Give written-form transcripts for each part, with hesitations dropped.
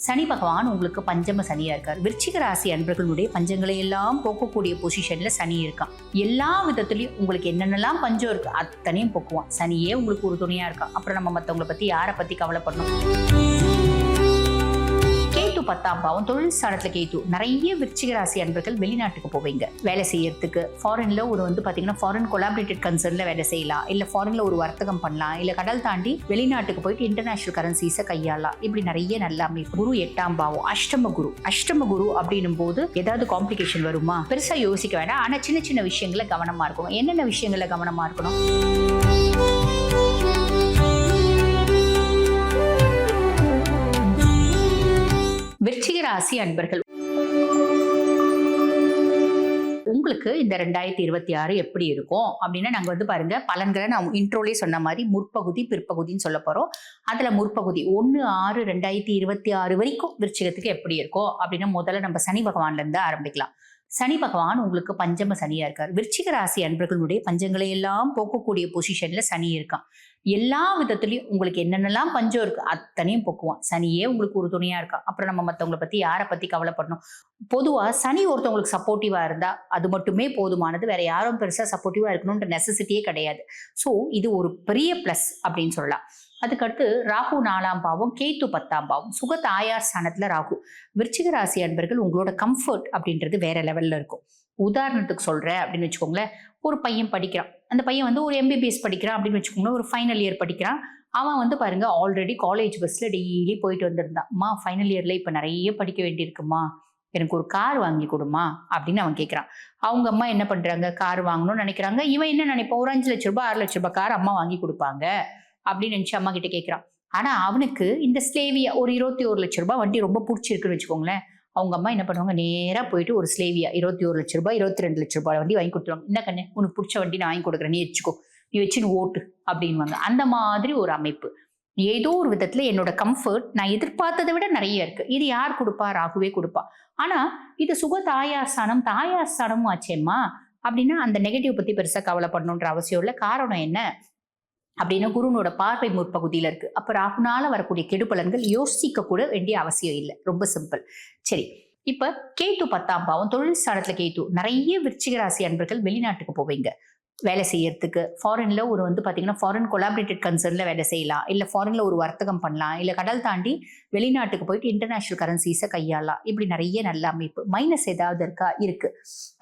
சனி பகவான் உங்களுக்கு பஞ்சம சனியா இருக்கார். விருச்சிக ராசி அன்பர்களுடைய பஞ்சங்களை எல்லாம் போக்கக்கூடிய பொசிஷன்ல சனி இருக்கான். எல்லா விதத்திலையும் உங்களுக்கு என்னென்னலாம் பஞ்சம் இருக்கு அத்தனையும் போக்குவான். சனியே உங்களுக்கு ஒரு துணையா இருக்கான். அப்புறம் நம்ம மற்றவங்களை பத்தி யாரை பத்தி கவலைப்படணும்? கேத்து 10ஆம் பாவம், தொழில் ஸ்தானத்துல கேத்து. நிறைய விருச்சிக ராசி அன்பர்கள் வெளிநாட்டுக்கு போவீங்க வேலை செய்யறதுக்கு. ஃபாரின்ல பாத்தீங்கன்னா ஃபாரின் கொலாபரேட்டட் கன்சர்ன்ல வேலை செய்யலாம், இல்ல ஃபாரின்ல ஒரு வர்த்தகம் பண்ணலாம், இல்ல கடல் தாண்டி வெளிநாட்டுக்கு போயிட்டு இன்டர்நேஷனல் கரன்சிஸை கையாளலாம். இப்படி நிறைய நல்ல அமைப்பு. குரு 8ஆம் பாவம், அஷ்டம குரு அப்படின்னும் போது ஏதாவது காம்ப்ளிகேஷன் வருமா? பெருசா யோசிக்க வேண்டாம். ஆனா சின்ன சின்ன விஷயங்களை கவனமா இருக்கணும். என்னென்ன விஷயங்களை கவனமா இருக்கணும்? விருச்சிக ராசி அன்பர்கள், உங்களுக்கு இந்த 2026 எப்படி இருக்கும் அப்படின்னா, நாங்க பாருங்க பலன்களை நான் இன்ட்ரோலே சொன்ன மாதிரி முற்பகுதி பிற்பகுதின்னு சொல்ல போறோம். அதுல முற்பகுதி 1/6/2026 வரைக்கும் விருச்சிகத்துக்கு எப்படி இருக்கும் அப்படின்னா, முதல்ல நம்ம சனி பகவான்ல இருந்து ஆரம்பிக்கலாம். சனி பகவான் உங்களுக்கு பஞ்சம சனியா இருக்கார். விருச்சிக ராசி அன்பர்களுடைய பஞ்சங்களை எல்லாம் போக்கக்கூடிய பொசிஷன்ல சனி இருக்கான். எல்லா விதத்திலையும் உங்களுக்கு என்னென்னலாம் பஞ்சம் இருக்கு அத்தனையும் போக்குவான். சனியே உங்களுக்கு ஒரு துணையா இருக்கான். அப்புறம் நம்ம மற்றவங்களை பத்தி யாரை பத்தி கவலைப்படணும்? பொதுவா சனி ஒருத்தவங்களுக்கு சப்போர்ட்டிவா இருந்தா அது மட்டுமே போதுமானது. வேற யாரும் பெருசா சப்போர்ட்டிவா இருக்கணும்ன்ற நெசசிட்டியே கிடையாது. ஸோ இது ஒரு பெரிய பிளஸ் அப்படின்னு சொல்லலாம். அதுக்கடுத்து ராகு 4ஆம் பாவம், கேத்து 10ஆம் பாவம், சுக தாயார் ஸ்தானத்துல ராகு. விருச்சிக ராசி அன்பர்கள் உங்களோட கம்ஃபர்ட் அப்படின்றது வேற லெவல்ல இருக்கும். உதாரணத்துக்கு சொல்றேன் அப்படின்னு வச்சுக்கோங்களேன், ஒரு பையன் படிக்கிறான். அந்த பையன் ஒரு எம்பிபிஎஸ் படிக்கிறான் அப்படின்னு வச்சுக்கோங்களேன், ஒரு ஃபைனல் இயர் படிக்கிறான். அவன் பாருங்க ஆல்ரெடி காலேஜ் பஸ்ல டெய்லி போயிட்டு வந்திருந்தான். அம்மா ஃபைனல் இயர்ல இப்ப நிறைய படிக்க வேண்டியிருக்குமா, எனக்கு ஒரு கார் வாங்கி கொடுமா அப்படின்னு அவன் கேட்கிறான். அவங்க அம்மா என்ன பண்றாங்க, கார் வாங்கணும்னு நினைக்கிறாங்க. இவன் என்ன நினைப்பான், ஒரு 5 லட்ச ரூபாய் 6 லட்ச ரூபாய் கார் அம்மா வாங்கி கொடுப்பாங்க அப்படின்னு நினைச்சு அம்மா கிட்ட கேட்கிறான். ஆனா அவனுக்கு இந்த ஸ்லேவியா ஒரு 21 லட்ச ரூபாய் வண்டி ரொம்ப பிடிச்சிருக்குன்னு வச்சுக்கோங்களேன். அவங்க அம்மா என்ன பண்ணுவாங்க, நேரா போயிட்டு ஒரு ஸ்லேவியா 21 லட்ச ரூபாய் 22 லட்ச ரூபாய் வண்டி வாங்கி கொடுத்துருவாங்க. என்ன கண்ணு, உனக்கு பிடிச்ச வண்டி நான் வாங்கி கொடுக்குறேன், நீ வச்சுக்கோ, நீ வச்சுன்னு ஓட்டு அப்படின்வாங்க. அந்த மாதிரி ஒரு அமைப்பு. ஏதோ ஒரு விதத்துல என்னோட கம்ஃபர்ட் நான் எதிர்பார்த்ததை விட நிறைய இருக்கு. இது யார் கொடுப்பா? ராகுவே கொடுப்பா. ஆனா இது சுக தாயார் ஸ்தானமும் ஆச்சேம்மா அப்படின்னா அந்த நெகட்டிவ் பத்தி பெருசா கவலைப்படணுன்ற அவசியம் இல்லை. காரணம் என்ன அப்படின்னா, குருனோட பார்வை முற்பகுதியில இருக்கு. அப்ப ராகுனால வரக்கூடிய கெடுபலன்கள் யோசிக்க கூட வேண்டிய அவசியம் இல்லை. ரொம்ப சிம்பிள். சரி, இப்ப கேத்து 10ஆம் பாவம், தொழில் ஸ்தானத்துல கேத்து. நிறைய விருச்சிக ராசி அன்பர்கள் வெளிநாட்டுக்கு போவீங்க வேலை செய்யறதுக்கு. ஃபாரின்ல பாத்தீங்கன்னா ஃபாரின் கொலாபரேட்டட் கன்சர்ன்ல வேலை செய்யலாம், இல்ல ஃபாரின்ல ஒரு வர்த்தகம் பண்ணலாம், இல்ல கடல் தாண்டி வெளிநாட்டுக்கு போயிட்டு இன்டர்நேஷனல் கரன்சிஸை கையாளலாம். இப்படி நிறைய நல்ல அமைப்பு. மைனஸ் ஏதாவது இருக்கா? இருக்கு.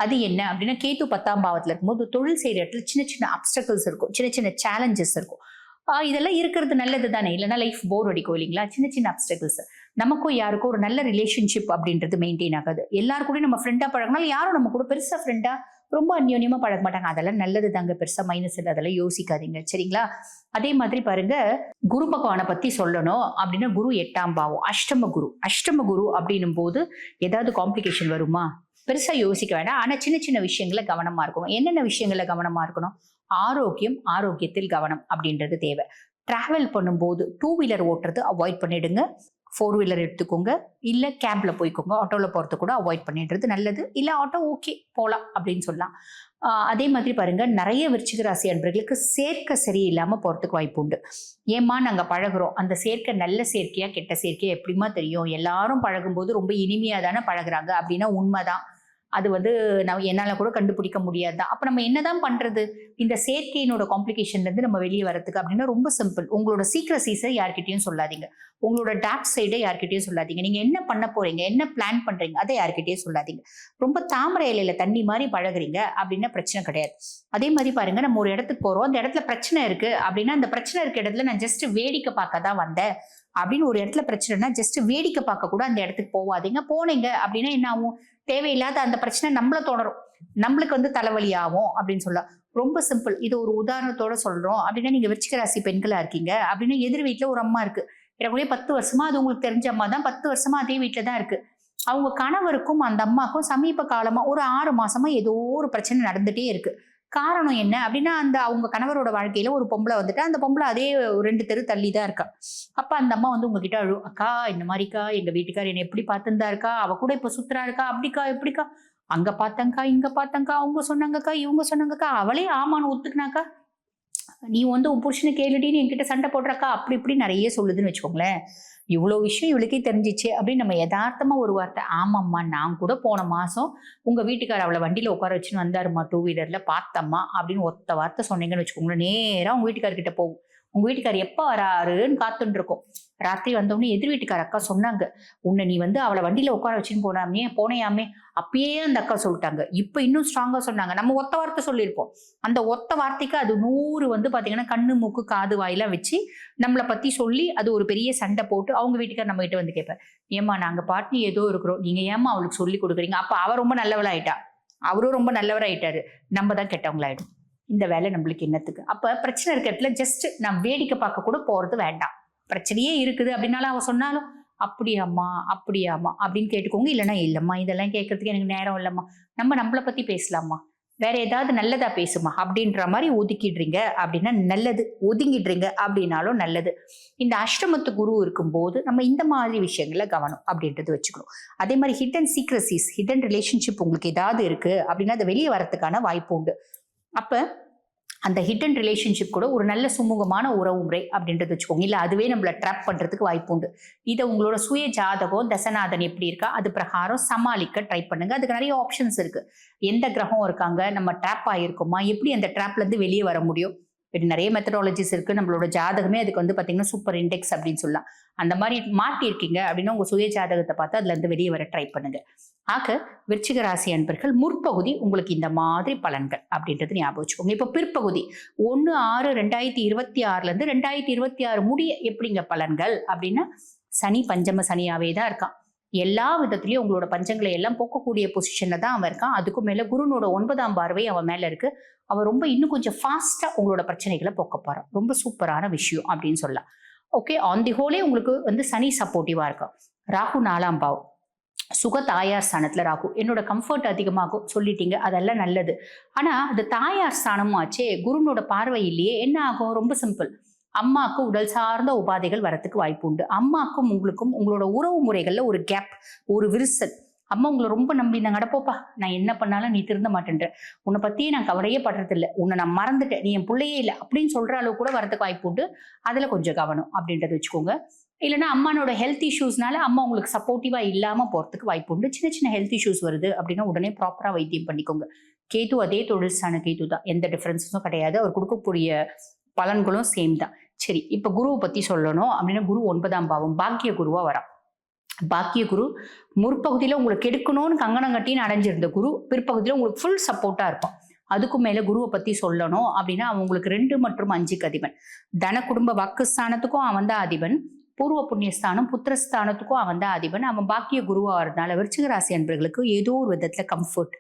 அது என்ன அப்படின்னா, கேத்து 10ஆம் பாவத்துல இருக்கும்போது தொழில் செய்யற இடத்துல சின்ன சின்ன அப்டக்கிள்ஸ் இருக்கும், சின்ன சின்ன சேலஞ்சஸ் இருக்கும். இதெல்லாம் இருக்கிறது நல்லது தானே, இல்லைன்னா லைஃப் போர் அடிக்கும் இல்லைங்களா? சின்ன சின்ன அப்டக்கிள்ஸ். நமக்கும் யாருக்கும் ஒரு நல்ல ரிலேஷன்ஷிப் அப்படின்றது மெயின்டைன் ஆகாது. எல்லாரும் கூட நம்ம ஃப்ரெண்டா பழகினாலும் யாரும் நம்ம கூட பெருசா ஃப்ரெண்டா ரொம்ப அந்யோன்யமா பழக மாட்டாங்க. அதெல்லாம் நல்லது தாங்க, பெருசா மைனஸ் இல்லை, அதெல்லாம் யோசிக்காதீங்க. சரிங்களா? அதே மாதிரி பாருங்க, குரு பகவானை பத்தி சொல்லணும் அப்படின்னா, குரு 8ஆம் பாவம், அஷ்டம குரு அப்படின்னும் போது ஏதாவது காம்ப்ளிகேஷன் வருமா? பெருசா யோசிக்க வேண்டாம். ஆனா சின்ன சின்ன விஷயங்களை கவனமா இருக்கணும். என்னென்ன விஷயங்களை கவனமா இருக்கணும்? ஆரோக்கியத்தில் கவனம் அப்படின்றது தேவை. டிராவல் பண்ணும்போது 2 வீலர் ஓட்டுறது அவாய்ட் பண்ணிடுங்க. 4 வீலர் எடுத்துக்கோங்க, இல்ல கேப்ல போய்க்கோங்க. ஆட்டோல போறது கூட அவாய்ட் பண்ணிடுறது நல்லது. இல்ல ஆட்டோ ஓகே போலாம் அப்படின்னு சொல்லலாம். அதே மாதிரி பாருங்க, நிறைய விருச்சிக ராசி அன்பர்களுக்கு சேர்க்கை சரியில்லாம போறதுக்கு வாய்ப்பு உண்டு. ஏமா நாங்க பழகுறோம், அந்த சேர்க்கை நல்ல சேர்க்கையா கெட்ட சேர்க்கையா எப்படிமா தெரியும்? எல்லாரும் பழகும்போது ரொம்ப இனிமையா தானே பழகுறாங்க அப்படின்னா உண்மைதான். அது நான் என்னால கூட கண்டுபிடிக்க முடியாதுதான். அப்ப நம்ம என்னதான் பண்றது? இந்த செயற்கையினோட காம்ப்ளிகேஷன்ல இருந்து நம்ம வெளியே வரதுக்கு அப்படின்னா ரொம்ப சிம்பிள். உங்களோட சீக்ரசிஸை யார்கிட்டயும் சொல்லாதீங்க. உங்களோட டார்க் சைடை யார்கிட்டயும் சொல்லாதீங்க. நீங்க என்ன பண்ண போறீங்க, என்ன பிளான் பண்றீங்க, அதை யார்கிட்டயும் சொல்லாதீங்க. ரொம்ப தாமரை இலையில தண்ணி மாதிரி பழகுறீங்க அப்படின்னா பிரச்சனை கிடையாது. அதே மாதிரி பாருங்க, நம்ம ஒரு இடத்துக்கு போறோம், அந்த இடத்துல பிரச்சனை இருக்கு அப்படின்னா, அந்த பிரச்சனை இருக்க இடத்துல நான் ஜஸ்ட் வேடிக்கை பார்க்க தான் வந்தேன் அப்படின்னு ஒரு இடத்துல பிரச்சனைனா ஜஸ்ட் வேடிக்கை பார்க்க கூட அந்த இடத்துக்கு போவாதீங்க. போனீங்க அப்படின்னா என்ன ஆகும்? தேவையில்லாத அந்த பிரச்சனை நம்மள தொடரும், நம்மளுக்கு தலைவலி ஆகும் அப்படின்னு சொல்ல. ரொம்ப சிம்பிள். இது ஒரு உதாரணத்தோட சொல்றோம் அப்படின்னா, நீங்க விருச்சிக ராசி பெண்களா இருக்கீங்க அப்படின்னா, எதிர் வீட்டுல ஒரு அம்மா இருக்கு. எனக்குள்ளே 10 வருஷமா அது உங்களுக்கு தெரிஞ்ச அம்மா தான். 10 வருஷமா அதே வீட்டுல தான் இருக்கு. அவங்க கணவருக்கும் அந்த அம்மாக்கும் சமீப காலமா ஒரு 6 மாசமா ஏதோ ஒரு பிரச்சனை நடந்துட்டே இருக்கு. காரணம் என்ன அப்படின்னா, அவங்க கணவரோட வாழ்க்கையில ஒரு பொம்பளை அந்த பொம்பளை அதே 2 தெரு தள்ளி தான் இருக்கா. அப்ப அந்த அம்மா உங்ககிட்ட அழும், அக்கா இந்த மாதிரிக்கா எங்க வீட்டுக்கார் என்ன எப்படி பார்த்துருந்தா இருக்கா, அவ கூட இப்ப சுத்துறா இருக்கா, அப்படிக்கா எப்படிக்கா, அங்க பார்த்தங்கக்கா இங்க பார்த்தங்கக்கா, அவங்க சொன்னாங்கக்கா இவங்க சொன்னாங்கக்கா, அவளே ஆமான்னு ஒத்துக்கினாக்கா, நீ உன் புருஷனை கேளுடின்னு என்கிட்ட சண்டை போடுறக்கா, அப்படி இப்படி நிறைய சொல்லுதுன்னு வச்சுக்கோங்களேன். இவ்வளோ விஷயம் இவளுக்கே தெரிஞ்சிச்சு அப்படின்னு நம்ம யதார்த்தமா ஒரு வார்த்தை, ஆமாம்மா நான் கூட போன மாசம் உங்க வீட்டுக்காரர் அவளை வண்டியில உட்கார வச்சுன்னு வந்தாருமா 2 வீலர்ல பார்த்தம்மா அப்படின்னு ஒத்த வார்த்தை சொன்னீங்கன்னு வச்சுக்கோங்களேன், நேரா உங்க வீட்டுக்காரர்கிட்ட போகும். உங்க வீட்டுக்காரர் எப்ப வராருன்னு காத்துட்டு இருக்கோம். ராத்திரி வந்தோடனே எதிர் வீட்டுக்கார அக்கா சொன்னாங்க, உன்னை நீ வந்து அவளை வண்டியில உட்கார வச்சுன்னு போனையாமே. அப்பயே அந்த அக்கா சொல்லிட்டாங்க. இப்ப இன்னும் ஸ்ட்ராங்கா சொன்னாங்க. நம்ம ஒத்த வார்த்தை சொல்லியிருப்போம். அந்த ஒத்த வார்த்தைக்கு அது 100 வந்து பாத்தீங்கன்னா கண்ணு மூக்கு காது வாயெல்லாம் வச்சு நம்மளை பத்தி சொல்லி அது ஒரு பெரிய சண்டை போட்டு அவங்க வீட்டுக்கார நம்ம கிட்ட வந்து கேட்பார், ஏமா நாங்க பாட்டு ஏதோ இருக்கிறோம், நீங்க ஏமா அவளுக்கு சொல்லி கொடுக்குறீங்க? அப்ப அவ ரொம்ப நல்லவளாயிட்டா, அவரும் ரொம்ப நல்லவராயிட்டாரு, நம்ம தான் கெட்டவங்களாயிடும். இந்த வேலை நம்மளுக்கு என்னத்துக்கு? அப்ப பிரச்சனை இருக்க இடத்துல ஜஸ்ட் நான் வேடிக்கை பார்க்க கூட போறது வேண்டாம். பிரச்சனையே இருக்குது அப்படின்னாலும் அவ சொன்னாலும், அப்படியாம்மா அப்படியாம்மா அப்படின்னு கேட்டுக்கோங்க. இல்லைன்னா இல்லம்மா இதெல்லாம் கேட்கறதுக்கு எனக்கு நேரம் இல்லம்மா, நம்மளை பத்தி பேசலாமா, வேற ஏதாவது நல்லதா பேசுமா அப்படின்ற மாதிரி ஒதுக்கிடுறீங்க அப்படின்னா நல்லது, ஒதுங்கிடுறீங்க அப்படின்னாலும் நல்லது. இந்த அஷ்டமத்து குரு இருக்கும்போது நம்ம இந்த மாதிரி விஷயங்கள கவனம் அப்படின்றது வச்சுக்கணும். அதே மாதிரி ஹிடன் சீக்ரசிஸ், ஹிடன் ரிலேஷன்ஷிப் உங்களுக்கு ஏதாவது இருக்கு அப்படின்னா அது வெளியே வரதுக்கான வாய்ப்பு உண்டு. அப்ப அந்த ஹிடன் ரிலேஷன்ஷிப் கூட ஒரு நல்ல சுமூகமான உறவு முறை அப்படின்றது வச்சுக்கோங்க. இல்ல அதுவே நம்மள ட்ராப் பண்றதுக்கு வாய்ப்பு உண்டு. இதை உங்களோட சுய ஜாதகம் தசநாதன் எப்படி இருக்கா அது பிரகாரம் சமாளிக்க ட்ரை பண்ணுங்க. அதுக்கு நிறைய ஆப்ஷன்ஸ் இருக்கு. எந்த கிரகம் இருக்காங்க, நம்ம ட்ராப் ஆயிருக்கோமா, எப்படி அந்த ட்ராப்ல இருந்து வெளியே வர முடியும், இப்படி நிறைய மெத்தடாலஜிஸ் இருக்கு. நம்மளோட ஜாதகமே அதுக்கு வந்து பாத்தீங்கன்னா சூப்பர் இண்டெக்ஸ் அப்படின்னு சொல்லலாம். அந்த மாதிரி மாட்டியிருக்கீங்க அப்படின்னா உங்க சுய ஜாதகத்தை பார்த்து அதுல இருந்து வெளியே வர ட்ரை பண்ணுங்க. ஆக விருச்சிக ராசி அன்பர்கள் முற்பகுதி உங்களுக்கு இந்த மாதிரி பலன்கள் அப்படின்றது ஞாபகம் வச்சுக்கோங்க. இப்ப பிற்பகுதி 1/6/2026 இருந்து 2026 முடிய எப்படிங்க பலன்கள் அப்படின்னா, சனி பஞ்சம சனியாவே தான் இருக்கான். எல்லா விதத்திலயும் உங்களோட பஞ்சங்களை எல்லாம் போக்கக்கூடிய பொசிஷன்ல தான் அவன் இருக்கான். அதுக்கும் மேல குருனோட 9ஆம் பார்வை அவன் மேல இருக்கு. அவன் ரொம்ப இன்னும் கொஞ்சம் ஃபாஸ்டா உங்களோட பிரச்சனைகளை போக்க போறான். ரொம்ப சூப்பரான விஷயம் அப்படின்னு சொல்லலாம். ஓகே, ஆன் தி ஹோலே உங்களுக்கு வந்து சனி சப்போர்ட்டிவா இருக்கும். ராகு 4ஆம் பாவம், சுக தாயார் ஸ்தானத்துல ராகு. என்னோட கம்ஃபர்ட் அதிகமாகும் சொல்லிட்டீங்க, அதெல்லாம் நல்லது. ஆனா அது தாயார் ஸ்தானமும் ஆச்சே, குருனோட பார்வை இல்லையே, என்ன ஆகும்? ரொம்ப சிம்பிள். அம்மாவுக்கு உடல் சார்ந்த உபாதைகள் வரத்துக்கு வாய்ப்பு உண்டு. அம்மாக்கும் உங்களுக்கும் உங்களோட உறவு முறைகள்ல ஒரு கேப், ஒரு விரிசல். அம்மா உங்களை ரொம்ப நம்பினாங்க, அடப்போப்பா நான் என்ன பண்ணாலும் நீ திருந்த மாட்டேன்ற, உன்னை பத்தியே நான் கவலையே படுறது இல்லை, உன்னை நான் மறந்துட்டேன், நீ என் பிள்ளையே இல்லை அப்படின்னு சொல்ற அளவு கூட வரதுக்கு வாய்ப்பு உண்டு. அதுல கொஞ்சம் கவனம் அப்படின்றத வச்சுக்கோங்க. இல்லைன்னா அம்மானோட ஹெல்த் இஷ்யூஸ்னால அம்மா உங்களுக்கு சப்போர்ட்டிவா இல்லாம போறதுக்கு வாய்ப்பு உண்டு. சின்ன சின்ன ஹெல்த் இஷ்யூஸ் வருது அப்படின்னா உடனே ப்ராப்பரா வைத்தியம் பண்ணிக்கோங்க. கேது அதே தொழில் ஸ்தான கேது தான், எந்த டிஃபரன்ஸும் கிடையாது. அவர் கொடுக்கக்கூடிய பலன்களும் சேம் தான். சரி, இப்ப குருவை பத்தி சொல்லணும் அப்படின்னா குரு 9ஆம் பாவம் பாக்கிய குருவா வரா. பாக்கிய குரு முற்பகுதியில உங்களுக்கு எடுக்கணும்னு கங்கணம் கட்டின்னு அடைஞ்சிருந்த குரு பிற்பகுதியில உங்களுக்கு ஃபுல் சப்போர்ட்டா இருப்பான். அதுக்கும் மேல குருவை பத்தி சொல்லணும் அப்படின்னா அவங்களுக்கு 2 மற்றும் 5க்கு அதிபன். தன குடும்ப வாக்குஸ்தானத்துக்கும் அவன் தான் அதிபன். பூர்வ புண்ணியஸ்தானம் புத்திரஸ்தானத்துக்கும் அவன் தான் அதிபன். அவன் பாக்கிய குருவா இருந்தால விருச்சிக ராசி அன்பர்களுக்கு ஏதோ ஒரு விதத்துல கம்ஃபர்ட்,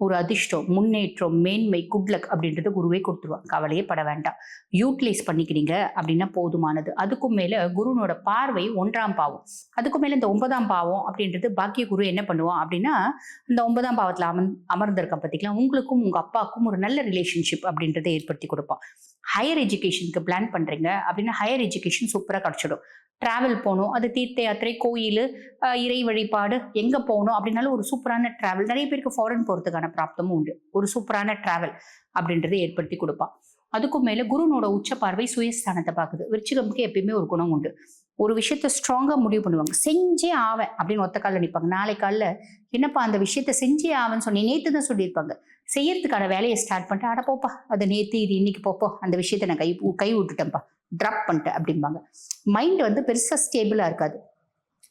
ஒரு அதிர்ஷ்டம், முன்னேற்றம், மேன்மை, குட்லக் அப்படின்றத குருவே கொடுத்துருவான். கவலையே பட வேண்டாம். யூட்டிலைஸ் பண்ணிக்கிறீங்க அப்படின்னா போதுமானது. அதுக்கும் மேல குருனோட பார்வை 1ஆம் பாவம். அதுக்கும் மேல இந்த 9ஆம் பாவம் அப்படின்றது பாக்கிய குரு என்ன பண்ணுவான் அப்படின்னா, இந்த 9ஆம் பாவத்துல அமர்ந்திருக்கான் பார்த்தீங்களா, உங்களுக்கும் உங்க அப்பாவுக்கும் ஒரு நல்ல ரிலேஷன்ஷிப் அப்படின்றத ஏற்படுத்தி கொடுப்பான். ஹையர் எஜுகேஷனுக்கு பிளான் பண்றீங்க அப்படின்னா ஹையர் எஜுகேஷன் சூப்பரா கிடைச்சிடும். டிராவல் போகணும், அது தீர்த்த யாத்திரை, கோயில், இறை வழிபாடு, எங்க போகணும் அப்படின்னாலும் ஒரு சூப்பரான டிராவல். நிறைய பேருக்கு ஃபாரின் போறதுக்கான பிராப்தமும் உண்டு. ஒரு சூப்பரான டிராவல் அப்படின்றத ஏற்படுத்தி கொடுப்பான். அதுக்கும் மேல குருனோட உச்ச பார்வை சுயஸ்தானத்தை பார்க்குது. விருச்சிகம்க்கு எப்பயுமே ஒரு குணம் உண்டு. ஒரு விஷயத்த ஸ்ட்ராங்கா முடிவு பண்ணுவாங்க, செஞ்சே ஆவேன் அப்படின்னு ஒத்த காலில் நிற்பாங்க. நாளை காலில் என்னப்பா அந்த விஷயத்த செஞ்சே ஆவன்னு சொன்னி நேத்து தான் சொல்லியிருப்பாங்க, செய்யறதுக்கான வேலையை ஸ்டார்ட் பண்ணிட்டு அடப்போப்பா அது நேத்து இது இன்னைக்கு போப்போ அந்த விஷயத்த நான் கை விட்டுட்டேன்ப்பா, ட்ராப் பண்ணிட்டேன் அப்படிம்பாங்க. மைண்ட் வந்து பெருசா ஸ்டேபிளா இருக்காது.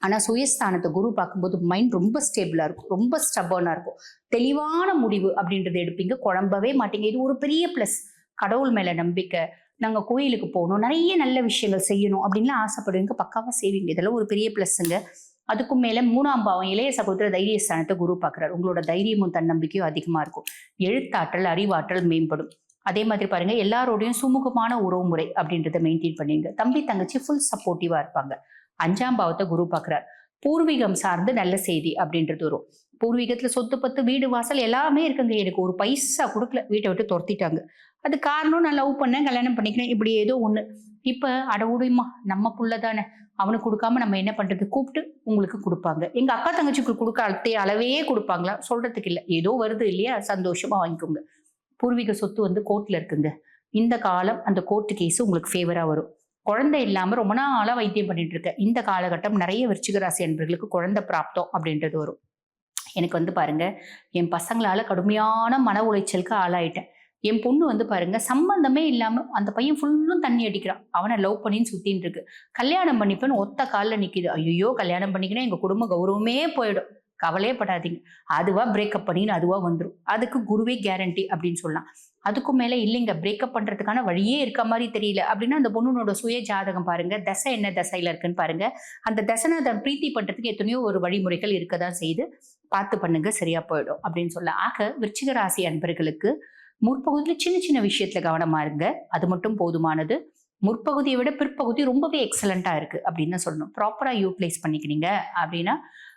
ஆனா சுயஸ்தானத்தை குரு பார்க்கும்போது மைண்ட் ரொம்ப ஸ்டேபிளா இருக்கும், ரொம்ப ஸ்டபர்னா இருக்கும். தெளிவான முடிவு அப்படின்றத எடுப்பீங்க, குழம்பவே மாட்டீங்க. இது ஒரு பெரிய பிளஸ். கடவுள் மேல நம்பிக்கை, நாங்க கோயிலுக்கு போகணும், நிறைய நல்ல விஷயங்கள் செய்யணும் அப்படின்லாம் ஆசைப்படுவீங்க, பக்காவா செய்வீங்க. இதெல்லாம் ஒரு பெரிய பிளஸ்ங்க. அதுக்கும் மேல 3ஆம் பாவம் இளைய சகோதர தைரியஸ்தானத்தை குரு பார்க்கிறார். உங்களோட தைரியமும் தன்னம்பிக்கையும் அதிகமா இருக்கும். எழுத்தாற்றல், அறிவாற்றல் மேம்படும். அதே மாதிரி பாருங்க, எல்லாரோடையும் சுமூகமான உறவு முறை அப்படின்றத மெயின்டைன் பண்ணுவீங்க. தம்பி தங்கச்சி ஃபுல் சப்போர்ட்டிவா இருப்பாங்க. 5ஆம் பாவத்தை குரு பார்க்கிறார். பூர்வீகம் சார்ந்து நல்ல செய்தி அப்படின்றது வரும். பூர்வீகத்துல சொத்து பத்து வீடு வாசல் எல்லாமே இருக்குங்க, எனக்கு ஒரு பைசா கொடுக்கல, வீட்டை விட்டு துரத்திட்டாங்க. அது காரணம் நான் லவ் பண்ணேன், கல்யாணம் பண்ணிக்கிறேன், இப்படி ஏதோ ஒண்ணு. இப்ப அடவுடையுமா நம்ம புள்ள தானே, அவனுக்கு கொடுக்காம நம்ம என்ன பண்றது, கூப்பிட்டு உங்களுக்கு கொடுப்பாங்க. எங்க அக்கா தங்கச்சிக்கு கொடுக்க அளவே கொடுப்பாங்களா சொல்றதுக்கு இல்லை, ஏதோ வருது இல்லையா, சந்தோஷமா வாங்கிக்கோங்க. பூர்வீக சொத்து வந்து கோர்ட்ல இருக்குங்க. இந்த காலம் அந்த கோர்ட்டு கேஸ் உங்களுக்கு ஃபேவரா வரும். குழந்தை இல்லாம ரொம்ப நாளா வைத்தியம் பண்ணிட்டு இருக்கேன். இந்த காலகட்டம் நிறைய விருச்சிக ராசி அன்பர்களுக்கு குழந்தை பிராப்தம் அப்படின்றது வரும். எனக்கு வந்து பாருங்க, என் பசங்களால கடுமையான மன உளைச்சலுக்கு ஆளாயிட்டேன். என் பொண்ணு வந்து பாருங்க, சம்பந்தமே இல்லாம அந்த பையன் ஃபுல்லும் தண்ணி அடிக்கிறான். அவன லவ் பண்ணின்னு சுத்தின்னு இருக்கு. கல்யாணம் பண்ணிப்பேன்னு ஒத்த கால்ல நிக்குது. ஐயய்யோ! கல்யாணம் பண்ணிக்கினா எங்க குடும்ப கௌரவமே போயிடும். கவலையே படாதீங்க. அதுவா பிரேக்கப் பண்ணின்னு அதுவா வந்துரும். அதுக்கு குருவே கேரண்டி அப்படின்னு சொல்லலாம். அதுக்கும் மேல இல்லைங்க, பிரேக்கப் பண்றதுக்கான வழியே இருக்க மாரி தெரியல அப்படின்னா, அந்த பொண்ணுனோட சுய ஜாதகம் பாருங்க. தசை என்ன தசையில இருக்குன்னு பாருங்க. அந்த தசனை அத பிரீத்தி பண்றதுக்கு எத்தனையோ ஒரு வழிமுறைகள் இருக்க தான் செய்யுது. பார்த்து பண்ணுங்க, சரியா போயிடும் அப்படின்னு சொல்லலாம். ஆக விருச்சிக ராசி அன்பர்களுக்கு முற்பகுதியில சின்ன சின்ன விஷயத்துல கவனமா இருங்க. அது மட்டும் போதுமானது. முற்பகுதியை விட பிற்பகுதி ரொம்பவே எக்ஸலண்டா இருக்கு அப்படின்னு தான் சொல்லணும். ப்ராப்பரா யூட்டிலைஸ் பண்ணிக்கிறீங்க அப்படின்னா,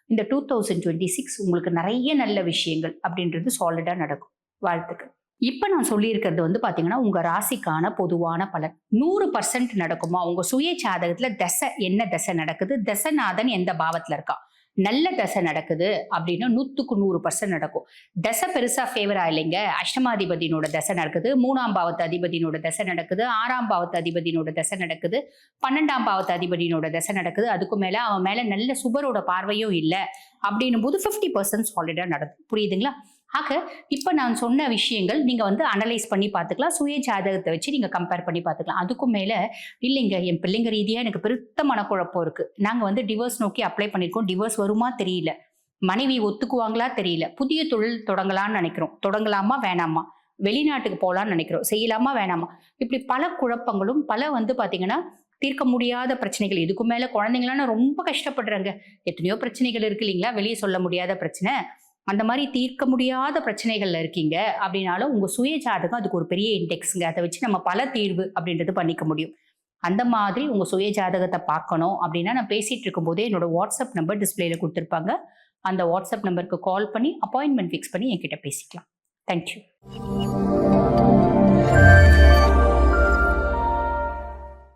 இந்த 2026 உங்களுக்கு நிறைய நல்ல விஷயங்கள் அப்படின்றது சாலிடா நடக்கும். வாழ்த்துக்கள். இப்ப நான் சொல்லியிருக்கிறது வந்து பாத்தீங்கன்னா, உங்க ராசிக்கான பொதுவான பலன். 100% நடக்குமா? உங்க சுய ஜாதகத்துல தசை என்ன தசை நடக்குது? தசநாதன் எந்த பாவத்துல இருக்கா? நல்ல தசை நடக்குது அப்படின்னா 100க்கு 100% நடக்கும். தசை பெருசா ஃபேவரா இல்லைங்க. அஷ்டமாதிபதியினோட தசை நடக்குது, 3ஆம் பாவத்து அதிபதியினோட தசை நடக்குது, 6ஆம் பாவத்து அதிபதியினோட தசை நடக்குது, 12ஆம் பாவத்து அதிபதியினோட தசை நடக்குது. அதுக்கு மேல அவன் மேல நல்ல சுபரோட பார்வையும் இல்ல அப்படின்னும் போது 50% சாலிடா நடக்கும். புரியுதுங்களா? ஆக இப்ப நான் சொன்ன விஷயங்கள் நீங்க வந்து அனலைஸ் பண்ணி பார்த்துக்கலாம். சுய ஜாதகத்தை வச்சு நீங்க கம்பேர் பண்ணி பார்த்துக்கலாம். அதுக்கும் மேல இல்லைங்க, என் பிள்ளைங்க ரீதியா எனக்கு பெருத்த மனக்குழப்பம் இருக்கு. நாங்க வந்து டிவோர்ஸ் நோக்கி அப்ளை பண்ணிருக்கோம். டிவோர்ஸ் வருமா தெரியல. மனைவி ஒத்துக்குவாங்களா தெரியல. புதிய தொழில் தொடங்கலாம்னு நினைக்கிறோம். தொடங்கலாமா வேணாமா? வெளிநாட்டுக்கு போலாம்னு நினைக்கிறோம். செய்யலாமா வேணாமா? இப்படி பல குழப்பங்களும் பல வந்து பாத்தீங்கன்னா தீர்க்க முடியாத பிரச்சனைகள். இதுக்கு மேல குழந்தைங்களாம் ரொம்ப கஷ்டப்படுறாங்க. எத்தனையோ பிரச்சனைகள் இருக்கு இல்லைங்களா? வெளியே சொல்ல முடியாத பிரச்சனை. அந்த மாதிரி தீர்க்க முடியாத பிரச்சனைகள்ல இருக்கீங்க அப்படின்னாலும் உங்க சுய ஜாதகம் அதுக்கு ஒரு பெரிய இண்டெக்ஸ்ங்க. அதை வச்சு நம்ம பல தீர்வு அப்படின்றது பண்ணிக்க முடியும். அந்த மாதிரி உங்க சுய ஜாதகத்தை பார்க்கணும் அப்படின்னா, நான் பேசிட்டு இருக்கும் போதே என்னோட வாட்ஸ்அப் நம்பர் டிஸ்பிளேல கொடுத்துருப்பாங்க. அந்த வாட்ஸ்அப் நம்பருக்கு கால் பண்ணி அப்பாயின்மெண்ட் ஃபிக்ஸ் பண்ணி என்கிட்ட பேசிக்கலாம். தேங்க்யூ.